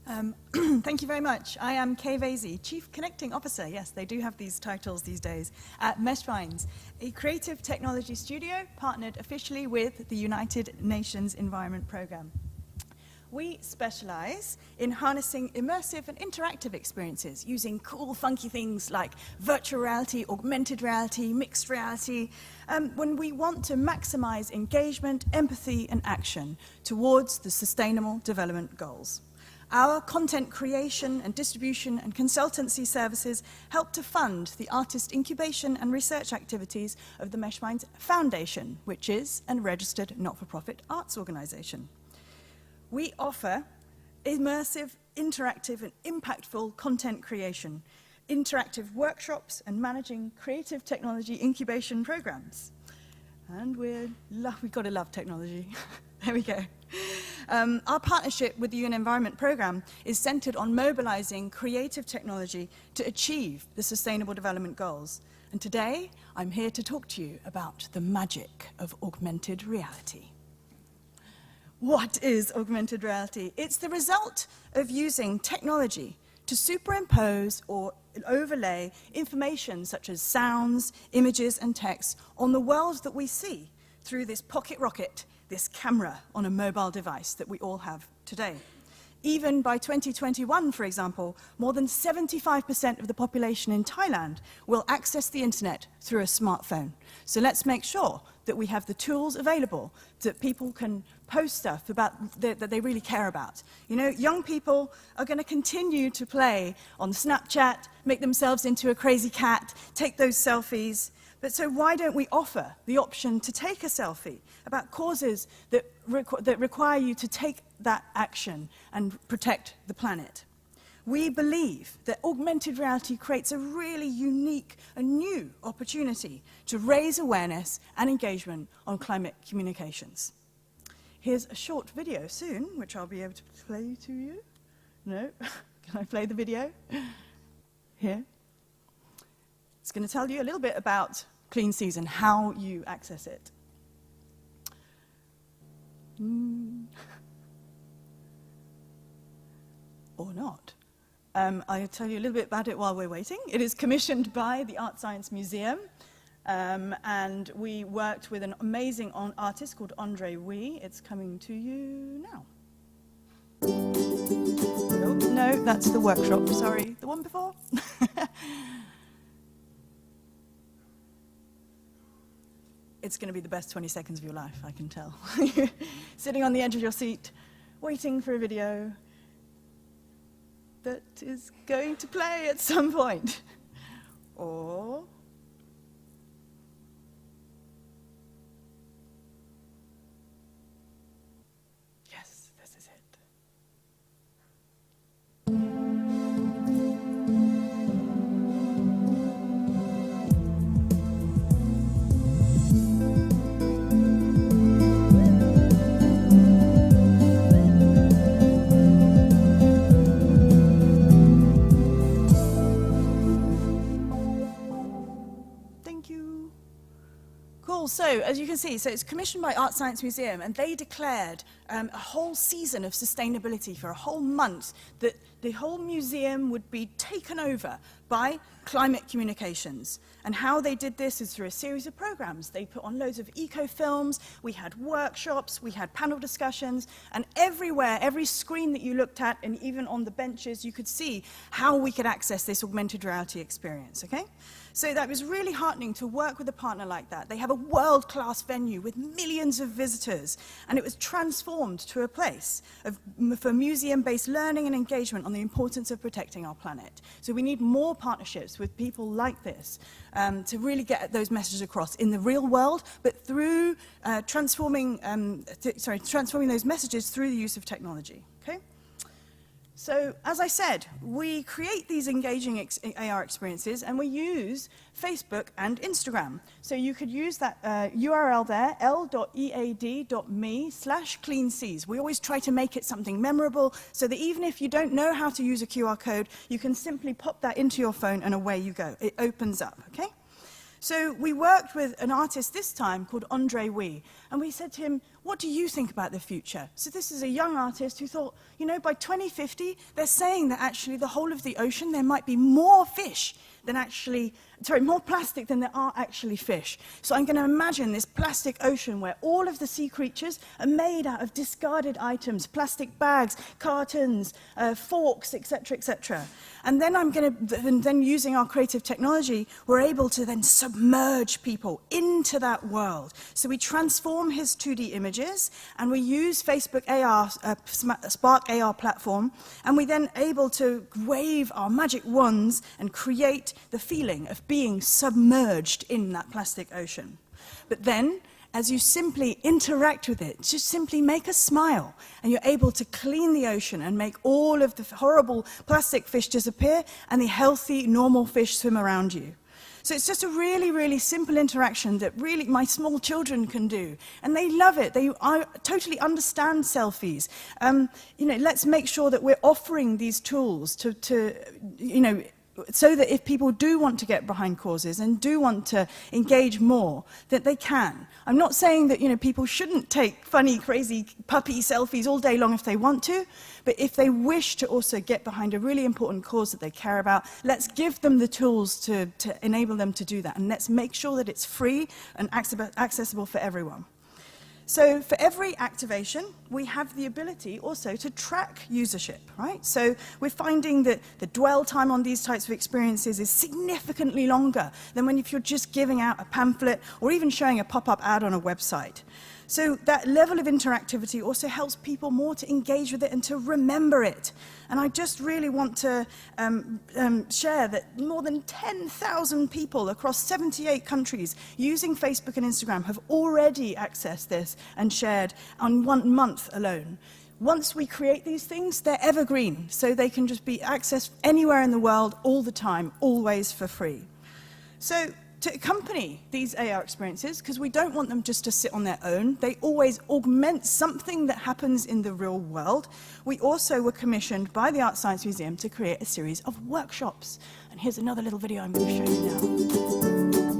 Thank you very much. I am Kay Vasey, Chief Connecting Officer. Yes, they do have these titles these days, at MeshMinds, a creative technology studio partnered officially with the United Nations Environment Programme. We specialize in harnessing immersive and interactive experiences using cool, funky things like virtual reality, augmented reality, mixed reality, when we want to maximize engagement, empathy, and action towards the Sustainable Development Goals. Our content creation and distribution and consultancy services help to fund the artist incubation and research activities of the MeshMinds Foundation, which is a registered not-for-profit arts organization. We offer immersive, interactive, and impactful content creation, interactive workshops, and managing creative technology incubation programs. And we've got to love technology. There we go. Our partnership with the UN Environment Programme is centered on mobilizing creative technology to achieve the Sustainable Development Goals. And today, I'm here to talk to you about the magic of augmented reality. What is augmented reality? It's the result of using technology to superimpose or overlay information such as sounds, images, and text on the world that we see through this pocket rocket, this camera on a mobile device that we all have today. Even by 2021, for example, more than 75% of the population in Thailand will access the internet through a smartphone. So let's make sure that we have the tools available that people can post stuff about that they really care about. You know, young people are going to continue to play on Snapchat, make themselves into a crazy cat, take those selfies. But so why don't we offer the option to take a selfie about causes that require you to take that action and protect the planet? We believe that augmented reality creates a really unique and new opportunity to raise awareness and engagement on climate communications. Here's a short video soon, which I'll be able to play to you. No? Can I play the video? Here. It's going to tell you a little bit about CleanSeas and how you access it. Or not. I'll tell you a little bit about it while we're waiting. It is commissioned by the Art Science Museum, and we worked with an amazing artist called Andre Wee. It's coming to you now. Oh, no, that's the workshop, sorry. The one before? It's going to be the best 20 seconds of your life, I can tell. Sitting on the edge of your seat, waiting for a video that is going to play at some point. Or... yes, this is it. So, as you can see, so it's commissioned by Art Science Museum, and they declared a whole season of sustainability for a whole month, that the whole museum would be taken over by climate communications. And how they did this is through a series of programs. They put on loads of eco-films, we had workshops, we had panel discussions, and everywhere, every screen that you looked at, and even on the benches, you could see how we could access this augmented reality experience, okay? So that was really heartening to work with a partner like that. They have a world-class venue with millions of visitors, and it was transformed to a place for museum-based learning and engagement on the importance of protecting our planet. So we need more partnerships with people like this to really get those messages across in the real world, but through transforming those messages through the use of technology, okay? So, as I said, we create these engaging AR experiences, and we use Facebook and Instagram. So you could use that URL there, l.ead.me/CleanSeas. We always try to make it something memorable, so that even if you don't know how to use a QR code, you can simply pop that into your phone, and away you go. It opens up, okay? So we worked with an artist this time called Andre Wee, and we said to him, what do you think about the future? So this is a young artist who thought, you know, by 2050, they're saying that actually the whole of the ocean, there might be more fish than actually, more plastic than there are actually fish. So I'm going to imagine this plastic ocean where all of the sea creatures are made out of discarded items, plastic bags, cartons, forks, etc., etc. And then I'm going to, then using our creative technology, we're able to then submerge people into that world. So we transform his 2D images, and we use Facebook AR, Spark AR platform, and we then able to wave our magic wands and create the feeling of being submerged in that plastic ocean. But then, as you simply interact with it, just simply make a smile, and you're able to clean the ocean and make all of the horrible plastic fish disappear, and the healthy, normal fish swim around you. So it's just a really, really simple interaction that really my small children can do. And they love it. They totally understand selfies. You know, let's make sure that we're offering these tools to you know, so that if people do want to get behind causes and do want to engage more, that they can. I'm not saying that, you know, people shouldn't take funny, crazy puppy selfies all day long if they want to, but if they wish to also get behind a really important cause that they care about, let's give them the tools to enable them to do that, and let's make sure that it's free and accessible for everyone. So for every activation, we have the ability also to track usership, right? So we're finding that the dwell time on these types of experiences is significantly longer than if you're just giving out a pamphlet or even showing a pop-up ad on a website. So that level of interactivity also helps people more to engage with it and to remember it. And I just really want to share that more than 10,000 people across 78 countries using Facebook and Instagram have already accessed this and shared on 1 month alone. Once we create these things, they're evergreen, so they can just be accessed anywhere in the world, all the time, always for free. So to accompany these AR experiences, because we don't want them just to sit on their own, they always augment something that happens in the real world. We also were commissioned by the Art Science Museum to create a series of workshops. And here's another little video I'm going to show you now.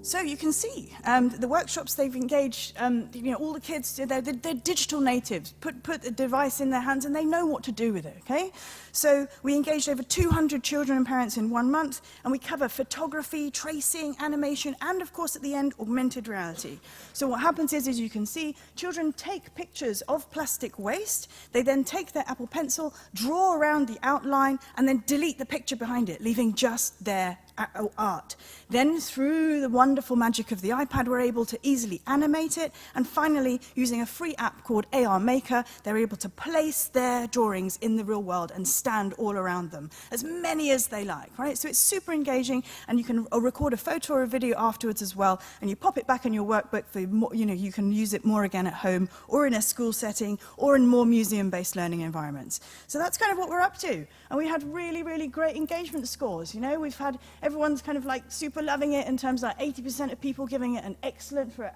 So you can see the workshops they've engaged, you know, all the kids, they're digital natives, put the device in their hands and they know what to do with it, okay? So we engaged over 200 children and parents in 1 month, and we cover photography, tracing, animation, and of course at the end, augmented reality. So what happens is, as you can see, children take pictures of plastic waste, they then take their Apple Pencil, draw around the outline, and then delete the picture behind it, leaving just their art. Then through the wonderful magic of the iPad, we're able to easily animate it, and finally, using a free app called AR Maker, they're able to place their drawings in the real world and stand all around them, as many as they like, right? So it's super engaging, and you can record a photo or a video afterwards as well, and you pop it back in your workbook for, you know, you can use it more again at home, or in a school setting, or in more museum-based learning environments. So that's kind of what we're up to, and we had really, really great engagement scores, you know, we've had everyone's kind of like super loving it in terms of like 80% of people giving it an excellent for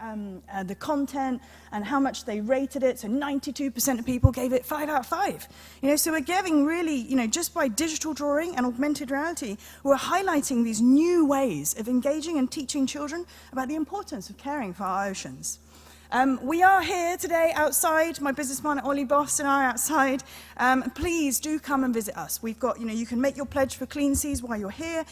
the content and how much they rated it. So 92% of people gave it 5 out of 5. You know, so we're giving really, you know, just by digital drawing and augmented reality, we're highlighting these new ways of engaging and teaching children about the importance of caring for our oceans. We are here today outside. My business partner Ollie Boss and I are outside. Please do come and visit us. We've got, you know, you can make your pledge for CleanSeas while you're here.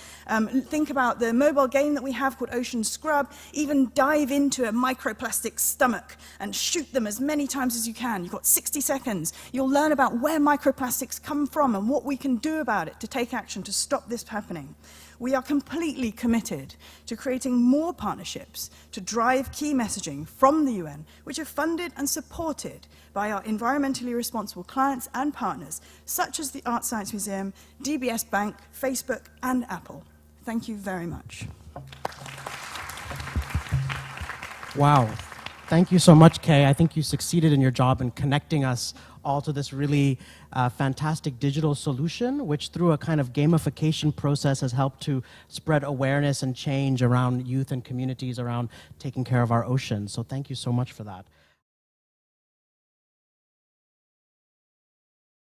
Think about the mobile game that we have called Ocean Scrub. Even dive into a microplastic stomach and shoot them as many times as you can. You've got 60 seconds. You'll learn about where microplastics come from and what we can do about it to take action to stop this happening. We are completely committed to creating more partnerships to drive key messaging from the UN, which are funded and supported by our environmentally responsible clients and partners, such as the Art Science Museum, DBS Bank, Facebook, and Apple. Thank you very much. Wow. Thank you so much, Kay. I think you succeeded in your job in connecting us all to this really fantastic digital solution, which through a kind of gamification process has helped to spread awareness and change around youth and communities around taking care of our oceans. So thank you so much for that.